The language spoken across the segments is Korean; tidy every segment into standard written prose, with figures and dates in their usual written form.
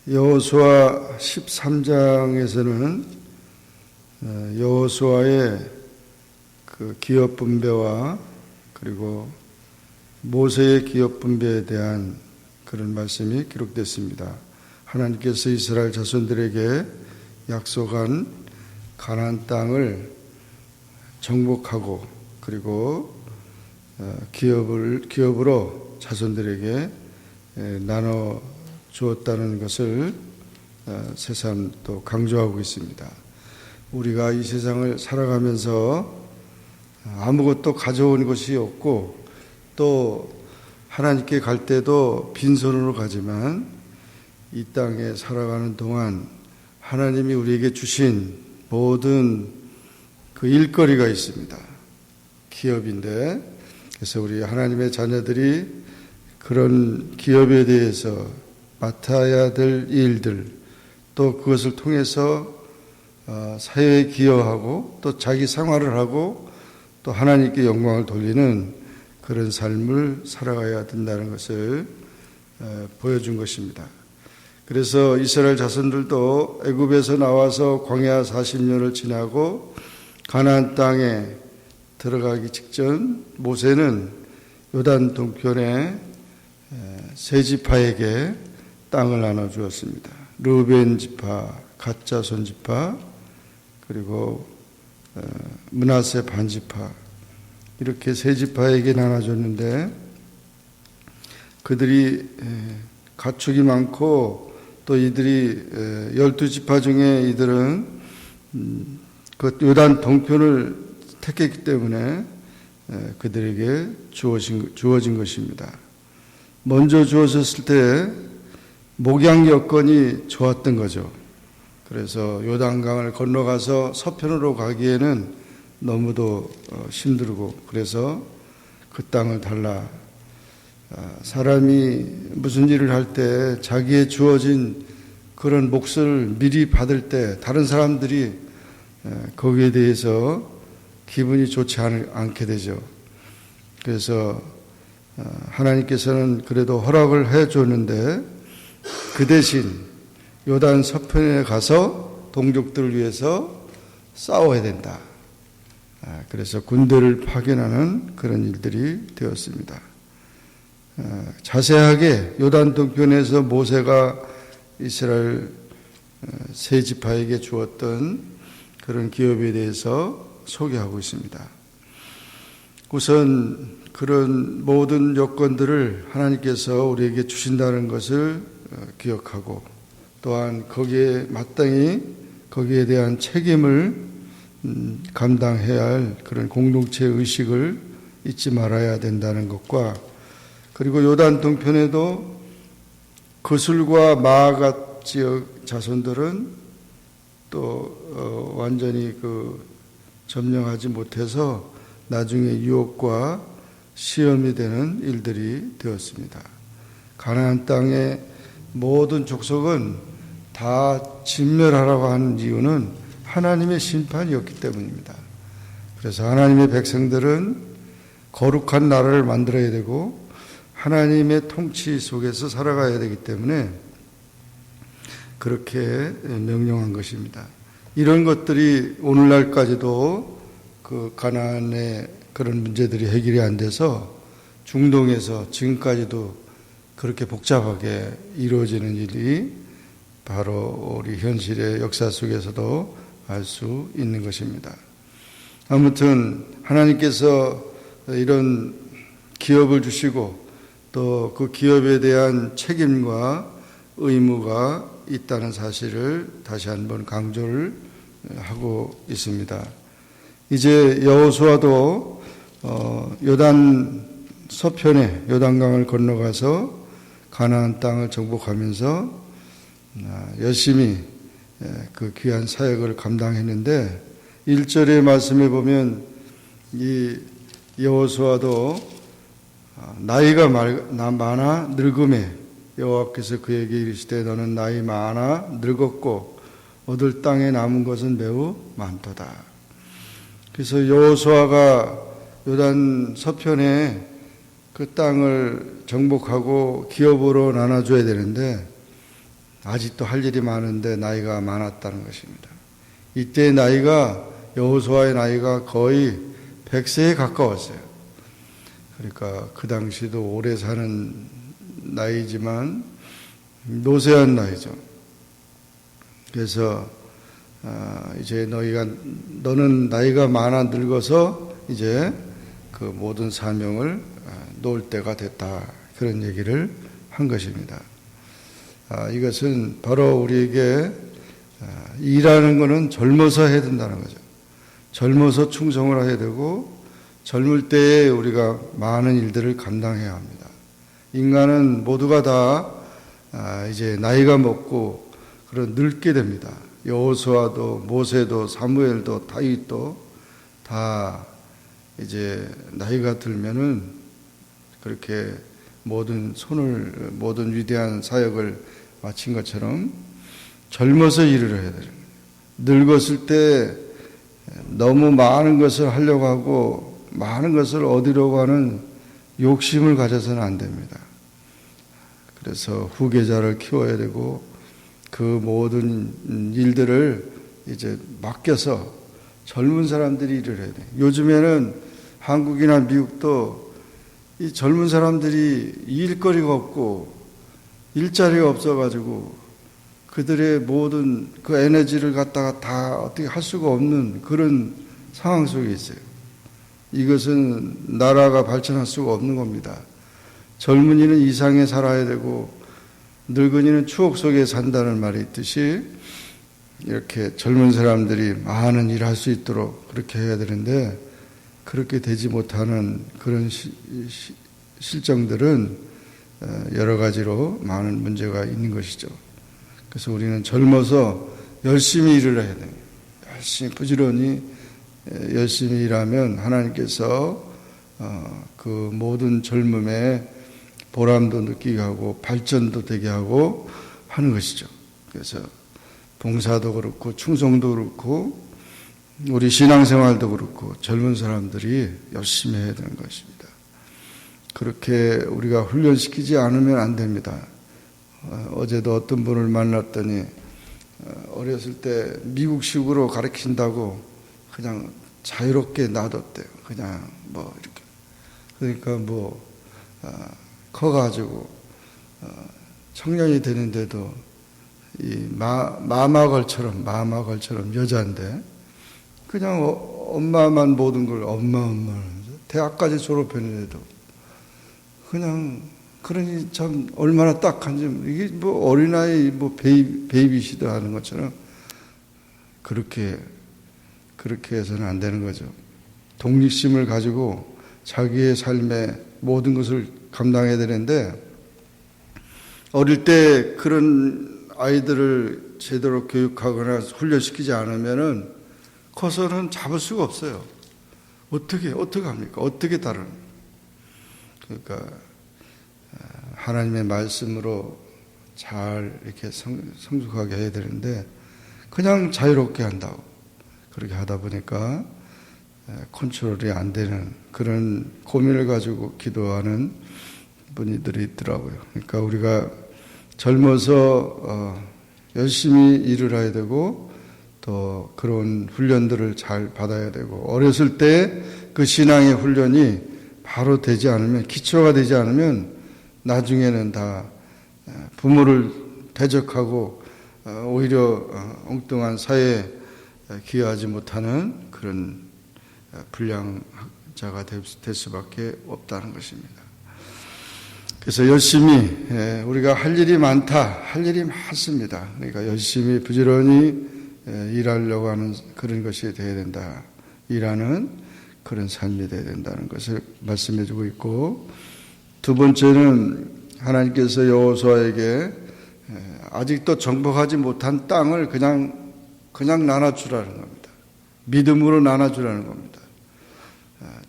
여호수아 13장에서는 여호수아의 그 기업 분배와 그리고 모세의 기업 분배에 대한 그런 말씀이 기록됐습니다. 하나님께서 이스라엘 자손들에게 약속한 가나안 땅을 정복하고 그리고 기업으로 자손들에게 나눠 주었다는 것을 새삼 또 강조하고 있습니다. 우리가 이 세상을 살아가면서 아무것도 가져온 것이 없고 또 하나님께 갈 때도 빈손으로 가지만 이 땅에 살아가는 동안 하나님이 우리에게 주신 모든 그 일거리가 있습니다. 기업인데, 그래서 우리 하나님의 자녀들이 그런 기업에 대해서 맡아야 될 일들, 또 그것을 통해서 사회에 기여하고 또 자기 생활을 하고 또 하나님께 영광을 돌리는 그런 삶을 살아가야 된다는 것을 보여준 것입니다. 그래서 이스라엘 자손들도 애굽에서 나와서 광야 40년을 지나고 가나안 땅에 들어가기 직전 모세는 요단 동편에 세 지파에게 땅을 나눠주었습니다. 르우벤 지파, 갓 자손 지파, 그리고 므낫세 반 지파, 이렇게 세 지파에게 나눠줬는데 그들이 가축이 많고 또 이들이 12지파 중에 이들은 그 요단 동편을 택했기 때문에 그들에게 주어진 것입니다. 먼저 주어졌을 때 목양 여건이 좋았던 거죠. 그래서 요단강을 건너가서 서편으로 가기에는 너무도 힘들고 그래서 그 땅을 달라. 사람이 무슨 일을 할 때 자기의 주어진 그런 몫을 미리 받을 때 다른 사람들이 거기에 대해서 기분이 좋지 않게 되죠. 그래서 하나님께서는 그래도 허락을 해 줬는데 그 대신 요단 서편에 가서 동족들을 위해서 싸워야 된다. 그래서 군대를 파견하는 그런 일들이 되었습니다. 자세하게 요단 동편에서 모세가 이스라엘 세 지파에게 주었던 그런 기업에 대해서 소개하고 있습니다. 우선 그런 모든 여건들을 하나님께서 우리에게 주신다는 것을 기억하고 또한 거기에 마땅히 거기에 대한 책임을 감당해야 할 그런 공동체 의식을 잊지 말아야 된다는 것과 그리고 요단 동편에도 거슬과 마아갓 지역 자손들은 또 완전히 점령하지 못해서 나중에 유혹과 시험이 되는 일들이 되었습니다. 가나안 땅의 모든 족속은 다 진멸하라고 하는 이유는 하나님의 심판이었기 때문입니다. 그래서 하나님의 백성들은 거룩한 나라를 만들어야 되고 하나님의 통치 속에서 살아가야 되기 때문에 그렇게 명령한 것입니다. 이런 것들이 오늘날까지도 그 가나안의 그런 문제들이 해결이 안 돼서 중동에서 지금까지도 그렇게 복잡하게 이루어지는 일이 바로 우리 현실의 역사 속에서도 알 수 있는 것입니다. 아무튼 하나님께서 이런 기업을 주시고 또 그 기업에 대한 책임과 의무가 있다는 사실을 다시 한번 강조를 하고 있습니다. 이제 여호수아도 요단 서편에 요단강을 건너가서 가나안 땅을 정복하면서 열심히 그 귀한 사역을 감당했는데 1절의 말씀에 보면 이 여호수아도 나이가 많아 늙음에 여호와께서 그에게 이르시되 너는 나이 많아 늙었고 얻을 땅에 남은 것은 매우 많도다. 그래서 여호수아가 요단 서편에 그 땅을 정복하고 기업으로 나눠줘야 되는데 아직도 할 일이 많은데 나이가 많았다는 것입니다. 이때의 나이가 여호수아의 나이가 거의 100세에 가까웠어요. 그러니까 그 당시도 오래 사는 나이지만 노쇠한 나이죠. 그래서 이제 너는 나이가 많아 늙어서 이제 그 모든 사명을 놓을 때가 됐다. 그런 얘기를 한 것입니다. 이것은 바로 우리에게 일하는 것은 젊어서 해야 된다는 거죠. 젊어서 충성을 해야 되고 젊을 때에 우리가 많은 일들을 감당해야 합니다. 인간은 모두가 다 이제 나이가 먹고 그런 늙게 됩니다. 여호수아도 모세도 사무엘도 다윗도 다 이제 나이가 들면은 그렇게 모든 위대한 사역을 마친 것처럼 젊어서 일을 해야 돼요. 늙었을 때 너무 많은 것을 하려고 하고 많은 것을 얻으려고 하는 욕심을 가져서는 안 됩니다. 그래서 후계자를 키워야 되고 그 모든 일들을 이제 맡겨서 젊은 사람들이 일을 해야 돼요. 요즘에는 한국이나 미국도 이 젊은 사람들이 일거리가 없고 일자리가 없어가지고 그들의 모든 그 에너지를 갖다가 다 어떻게 할 수가 없는 그런 상황 속에 있어요. 이것은 나라가 발전할 수가 없는 겁니다. 젊은이는 이상에 살아야 되고 늙은이는 추억 속에 산다는 말이 있듯이 이렇게 젊은 사람들이 많은 일을 할 수 있도록 그렇게 해야 되는데 그렇게 되지 못하는 그런 실정들은 여러 가지로 많은 문제가 있는 것이죠. 그래서 우리는 젊어서 열심히 일을 해야 됩니다. 열심히 부지런히 열심히 일하면 하나님께서 그 모든 젊음에 보람도 느끼게 하고 발전도 되게 하고 하는 것이죠. 그래서 봉사도 그렇고 충성도 그렇고 우리 신앙생활도 그렇고 젊은 사람들이 열심히 해야 되는 것입니다. 그렇게 우리가 훈련시키지 않으면 안 됩니다. 어제도 어떤 분을 만났더니 어렸을 때 미국식으로 가르친다고 그냥 자유롭게 놔뒀대요. 그냥 뭐 이렇게. 그러니까 커가지고 청년이 되는데도 이 마마걸처럼 여자인데 그냥 엄마만 모든 걸 엄마 대학까지 졸업했는데도 그냥 그러니 참 얼마나 딱한지 이게 뭐 어린아이 베이비시터 하는 것처럼 그렇게 해서는 안 되는 거죠. 독립심을 가지고 자기의 삶의 모든 것을 감당해야 되는데 어릴 때 그런 아이들을 제대로 교육하거나 훈련시키지 않으면은 커서는 잡을 수가 없어요. 어떻게 합니까? 어떻게 다른? 그러니까 하나님의 말씀으로 잘 이렇게 성숙하게 해야 되는데 그냥 자유롭게 한다고 그렇게 하다 보니까 컨트롤이 안 되는 그런 고민을 가지고 기도하는 분들이 있더라고요. 그러니까 우리가 젊어서 열심히 일을 해야 되고 또 그런 훈련들을 잘 받아야 되고 어렸을 때 그 신앙의 훈련이 바로 되지 않으면 기초가 되지 않으면 나중에는 다 부모를 대적하고 오히려 엉뚱한 사회에 기여하지 못하는 그런 불량자가 될 수밖에 없다는 것입니다. 그래서 열심히 우리가 할 일이 많습니다. 그러니까 열심히 부지런히 일하려고 하는 그런 것이 되어야 된다. 일하는 그런 삶이 되어야 된다는 것을 말씀해 주고 있고 두 번째는 하나님께서 여호수아에게 아직도 정복하지 못한 땅을 그냥 나눠주라는 겁니다. 믿음으로 나눠주라는 겁니다.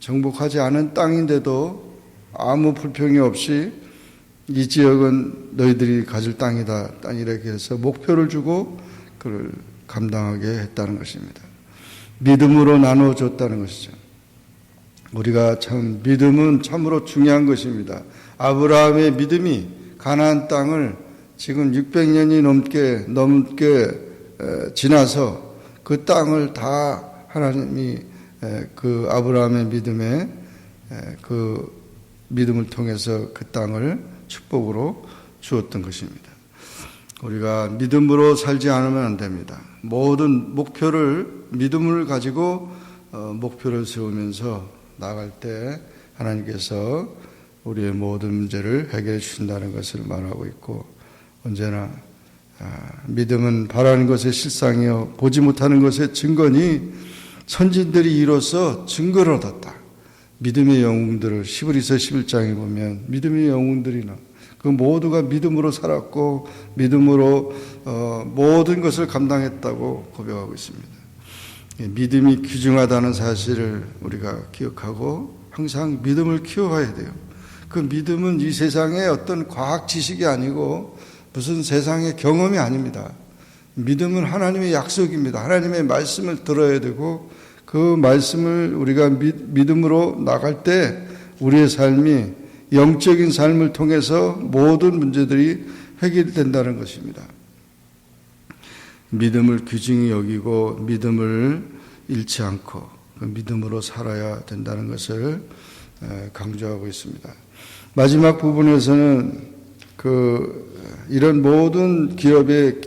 정복하지 않은 땅인데도 아무 불평이 없이 이 지역은 너희들이 가질 땅이다. 이렇게 해서 목표를 주고 그걸 감당하게 했다는 것입니다. 믿음으로 나눠줬다는 것이죠. 우리가 참 믿음은 참으로 중요한 것입니다. 아브라함의 믿음이 가나안 땅을 지금 600년이 넘게 지나서 그 땅을 다 하나님이 그 아브라함의 믿음에 그 믿음을 통해서 그 땅을 축복으로 주었던 것입니다. 우리가 믿음으로 살지 않으면 안 됩니다. 모든 목표를 믿음을 가지고 목표를 세우면서 나아갈 때 하나님께서 우리의 모든 문제를 해결해 주신다는 것을 말하고 있고, 언제나 믿음은 바라는 것의 실상이요 보지 못하는 것의 증거니 선진들이 이로써 증거를 얻었다. 믿음의 영웅들을 히브리서 11장에 보면 믿음의 영웅들이나 그 모두가 믿음으로 살았고 믿음으로 모든 것을 감당했다고 고백하고 있습니다. 믿음이 귀중하다는 사실을 우리가 기억하고 항상 믿음을 키워가야 돼요. 그 믿음은 이 세상의 어떤 과학 지식이 아니고 무슨 세상의 경험이 아닙니다. 믿음은 하나님의 약속입니다. 하나님의 말씀을 들어야 되고 그 말씀을 우리가 믿음으로 나갈 때 우리의 삶이 영적인 삶을 통해서 모든 문제들이 해결된다는 것입니다. 믿음을 귀중히 여기고 믿음을 잃지 않고 그 믿음으로 살아야 된다는 것을 강조하고 있습니다. 마지막 부분에서는 이런 모든 기업의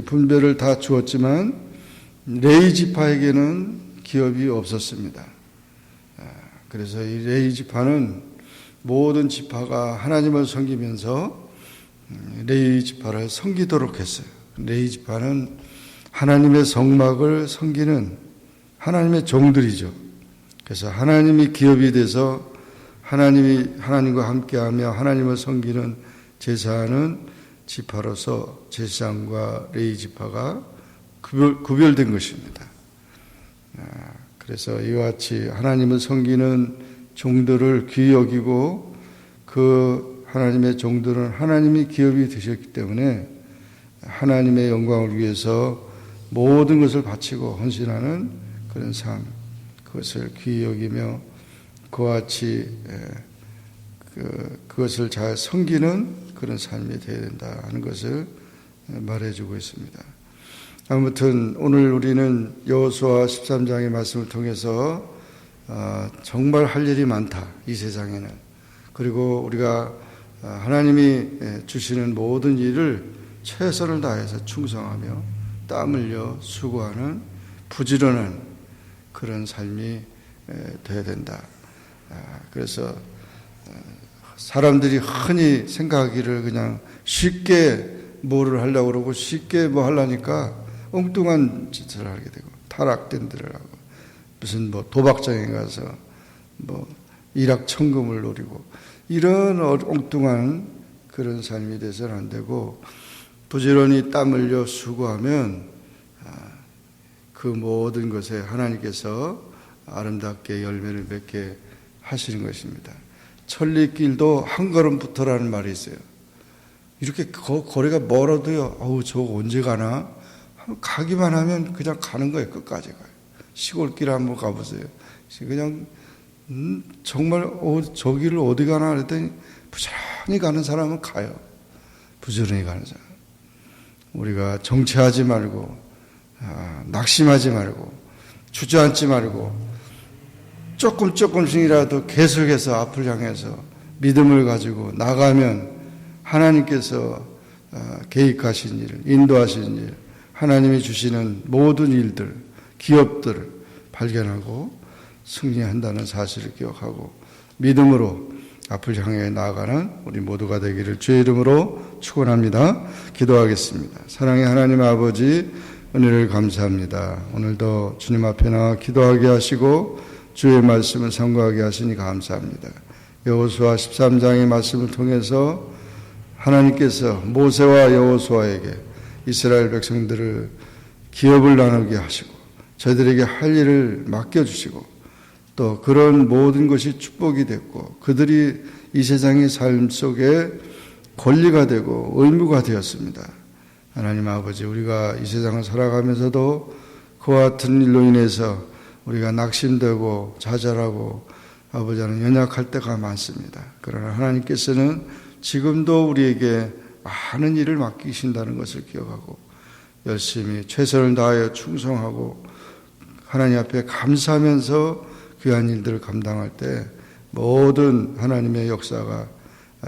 분배를 다 주었지만 레위 지파에게는 기업이 없었습니다. 그래서 이 레위 지파는 모든 지파가 하나님을 섬기면서 레위 지파를 섬기도록 했어요. 레위 지파는 하나님의 성막을 섬기는 하나님의 종들이죠. 그래서 하나님이 기업이 돼서 하나님과 함께하며 하나님을 섬기는 제사하는 지파로서 제사장과 레위 지파가 구별된 것입니다. 그래서 이와 같이 하나님을 섬기는 종들을 귀히 여기고 그 하나님의 종들은 하나님이 기업이 되셨기 때문에 하나님의 영광을 위해서 모든 것을 바치고 헌신하는 그런 삶, 그것을 귀히 여기며 그와 같이 그것을 잘 섬기는 그런 삶이 되어야 된다 하는 것을 말해주고 있습니다. 아무튼 오늘 우리는 여호수아 13장의 말씀을 통해서 정말 할 일이 많다, 이 세상에는. 그리고 우리가 하나님이 주시는 모든 일을 최선을 다해서 충성하며 땀 흘려 수고하는 부지런한 그런 삶이 되어야 된다. 그래서 사람들이 흔히 생각하기를 그냥 쉽게 뭐를 하려고 그러고 쉽게 뭐 하려니까 엉뚱한 짓을 하게 되고 타락된 데를 하고 무슨 뭐 도박장에 가서 뭐 일확천금을 노리고 이런 엉뚱한 그런 삶이 돼서는 안 되고 부지런히 땀 흘려 수고하면 그 모든 것에 하나님께서 아름답게 열매를 맺게 하시는 것입니다. 천리길도 한 걸음부터라는 말이 있어요. 이렇게 거리가 멀어도요, 저거 언제 가나? 가기만 하면 그냥 가는 거예요. 끝까지 가요. 시골길 한번 가보세요. 그냥 정말 저 길을 어디 가나 그랬더니 부지런히 가는 사람은 가요. 부지런히 가는 사람. 우리가 정체하지 말고 낙심하지 말고 주저앉지 말고 조금씩이라도 계속해서 앞을 향해서 믿음을 가지고 나가면 하나님께서 계획하신 일, 인도하신 일, 하나님이 주시는 모든 일들, 기업들을 발견하고 승리한다는 사실을 기억하고 믿음으로 앞을 향해 나아가는 우리 모두가 되기를 주의 이름으로 축원합니다. 기도하겠습니다. 사랑의 하나님 아버지, 은혜를 감사합니다. 오늘도 주님 앞에 나와 기도하게 하시고 주의 말씀을 상고하게 하시니 감사합니다. 여호수아 13장의 말씀을 통해서 하나님께서 모세와 여호수아에게 이스라엘 백성들을 기업을 나누게 하시고 저희들에게 할 일을 맡겨주시고 또 그런 모든 것이 축복이 됐고 그들이 이 세상의 삶 속에 권리가 되고 의무가 되었습니다. 하나님 아버지, 우리가 이 세상을 살아가면서도 그와 같은 일로 인해서 우리가 낙심되고 좌절하고 아버지 하나님 연약할 때가 많습니다. 그러나 하나님께서는 지금도 우리에게 많은 일을 맡기신다는 것을 기억하고 열심히 최선을 다하여 충성하고 하나님 앞에 감사하면서 귀한 일들을 감당할 때 모든 하나님의 역사가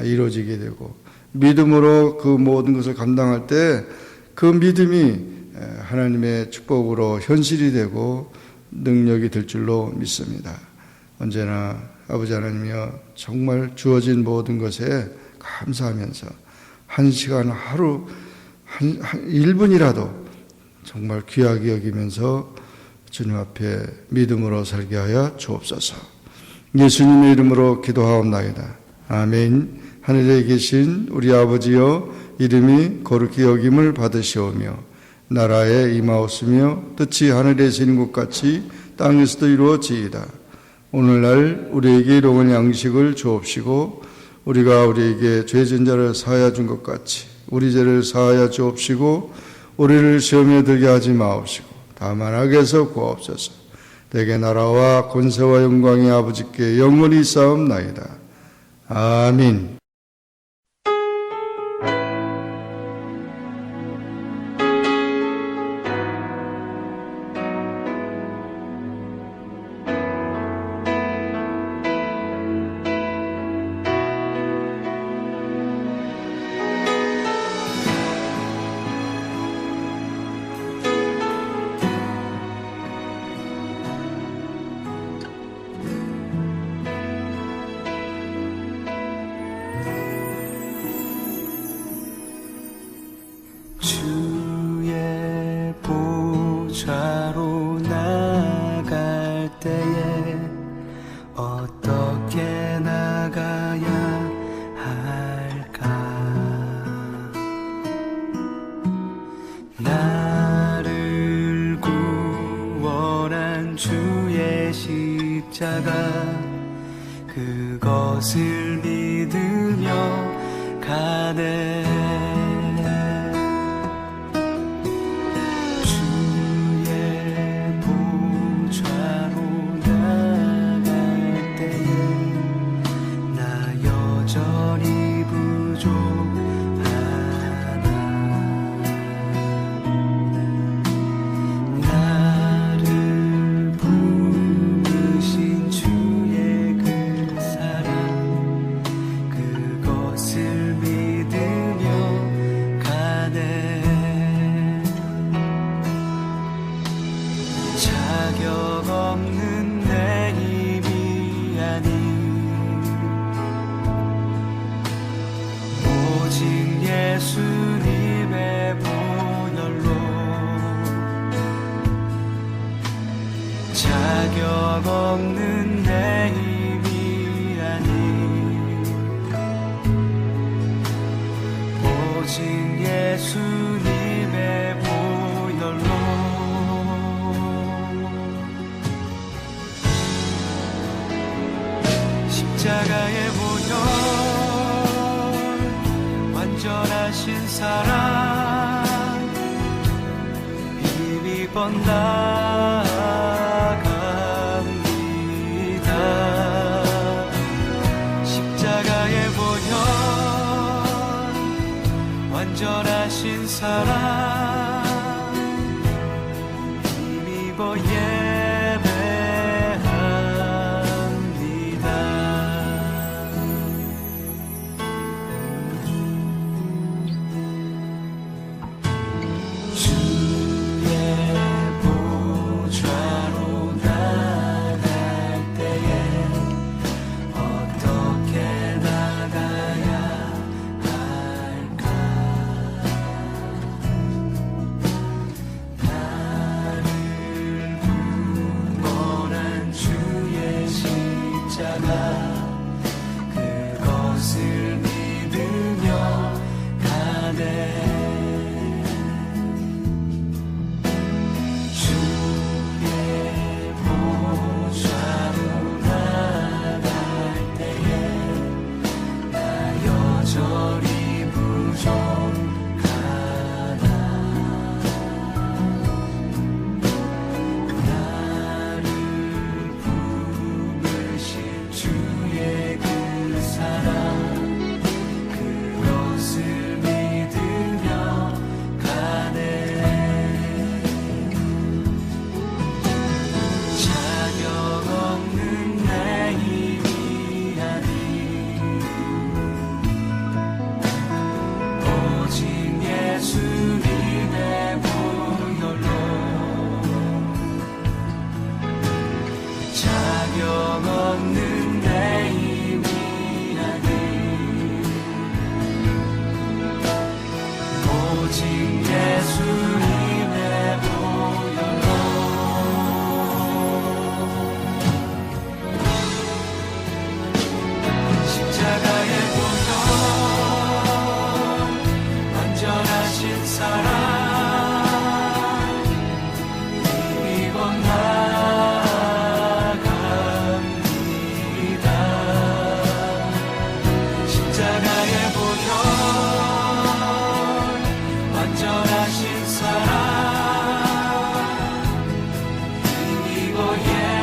이루어지게 되고 믿음으로 그 모든 것을 감당할 때 그 믿음이 하나님의 축복으로 현실이 되고 능력이 될 줄로 믿습니다. 언제나 아버지 하나님이여 정말 주어진 모든 것에 감사하면서 한 시간 하루 한 1분이라도 정말 귀하게 여기면서 주님 앞에 믿음으로 살게 하여 주옵소서. 예수님의 이름으로 기도하옵나이다. 아멘. 하늘에 계신 우리 아버지여 이름이 거룩히 여김을 받으시오며 나라에 임하옵으며 뜻이 하늘에서 이룬 것 같이 땅에서도 이루어지이다. 오늘날 우리에게 일용할 양식을 주옵시고 우리가 우리에게 죄진 자를 사하여 준 것 같이 우리 죄를 사하여 주옵시고 우리를 시험에 들게 하지 마옵시고 다만 악에서 구하옵소서. 대개 나라와 권세와 영광이 아버지께 영원히 있사옵나이다. 아멘. 주의 보좌로 나갈 때에 어떻게 나가야 할까? 나를 구원한 주의 십자가 그것을 믿으며 가네. 자격 없는 내 힘이 아닌 오직 예수님의 보혈로 자격 없는 내 힘이 아닌 오직 예수님의 보혈로 십자가의 보혈 완전하신 사랑 힘이 뻗나갑니다. 십자가의 보혈 완전하신 사랑 힘입어 오직 예수님의 보혈로 십자가의 보혈 완전하신 사랑 힘입어 나갑니다. 십자가의 보혈 완전하신 사랑 힘입어 예배합니다.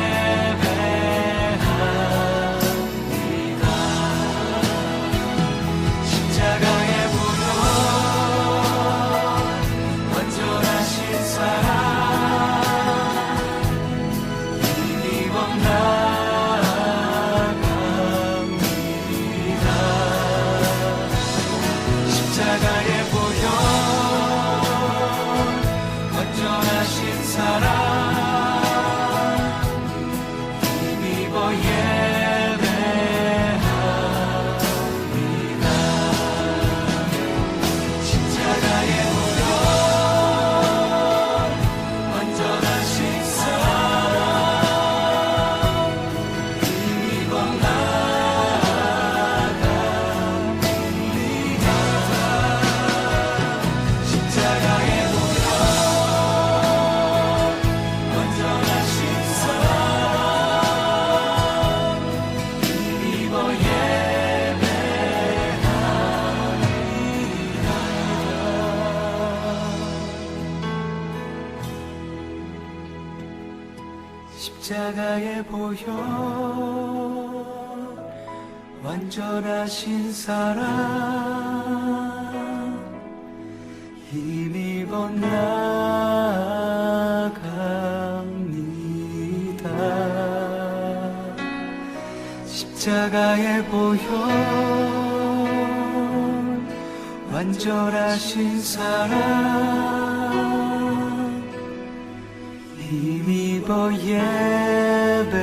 십자가의 보혈 완전하신 사랑 힘입어 나갑니다. 십자가의 보혈 완전하신 사랑 힘입어 예배합니다. 십자가의 보혈 완전하신 사랑 힘입어 나갑니다. 십자가의 보혈 완전하신 사랑 힘입어 예배합니다. 십자가의 보혈 완전하신 사랑 힘입어 나갑니다. 십자가의 보혈 완전하신 사랑 힘입어 예배